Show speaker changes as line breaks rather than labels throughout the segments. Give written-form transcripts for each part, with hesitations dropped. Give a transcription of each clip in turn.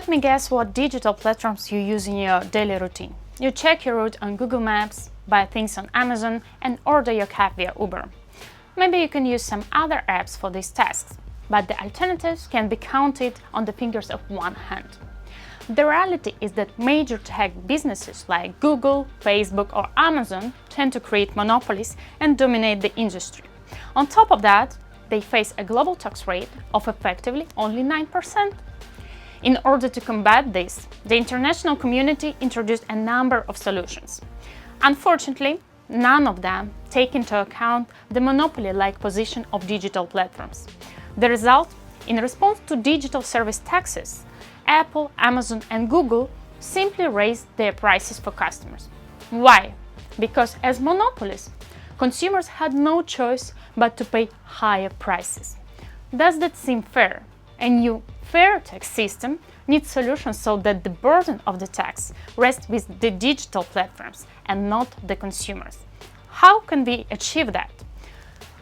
Let me guess what digital platforms you use in your daily routine. You check your route on Google Maps, buy things on Amazon, and order your cab via Uber. Maybe you can use some other apps for these tasks, but the alternatives can be counted on the fingers of one hand. The reality is that major tech businesses like Google, Facebook, or Amazon tend to create monopolies and dominate the industry. On top of that, they face a global tax rate of effectively only 9%. In order to combat this, the international community introduced a number of solutions. Unfortunately, none of them take into account the monopoly-like position of digital platforms. The result, in response to digital service taxes, Apple, Amazon, and Google simply raised their prices for customers. Why? Because as monopolies, consumers had no choice but to pay higher prices. Does that seem fair? A new fair tax system needs solutions so that the burden of the tax rests with the digital platforms and not the consumers. How can we achieve that?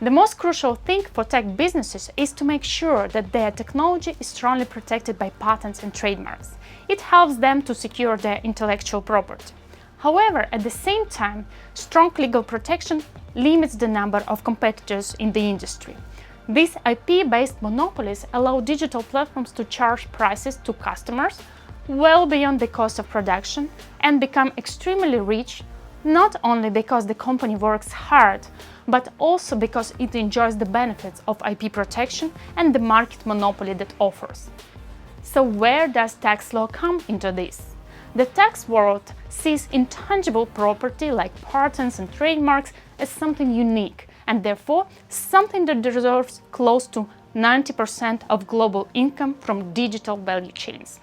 The most crucial thing for tech businesses is to make sure that their technology is strongly protected by patents and trademarks. It helps them to secure their intellectual property. However, at the same time, strong legal protection limits the number of competitors in the industry. These IP-based monopolies allow digital platforms to charge prices to customers well beyond the cost of production and become extremely rich, not only because the company works hard, but also because it enjoys the benefits of IP protection and the market monopoly that offers. So where does tax law come into this? The tax world sees intangible property like patents and trademarks as something unique, and therefore something that deserves close to 90% of global income from digital value chains.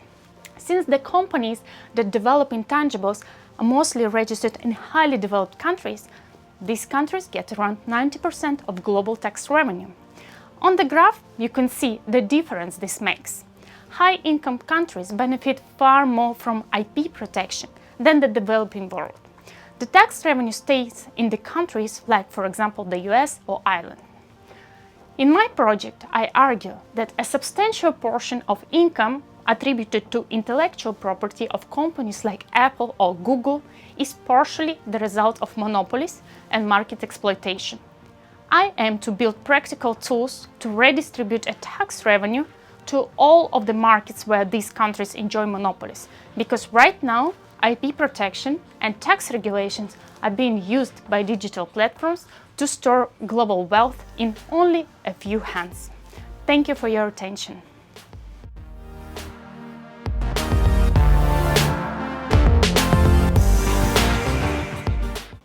Since the companies that develop intangibles are mostly registered in highly developed countries, these countries get around 90% of global tax revenue. On the graph, you can see the difference this makes. High-income countries benefit far more from IP protection than the developing world. The tax revenue stays in the countries like, for example, the US or Ireland. In my project, I argue that a substantial portion of income attributed to intellectual property of companies like Apple or Google is partially the result of monopolies and market exploitation. I aim to build practical tools to redistribute a tax revenue to all of the markets where these countries enjoy monopolies, because right now IP protection and tax regulations are being used by digital platforms to store global wealth in only a few hands. Thank you for your attention.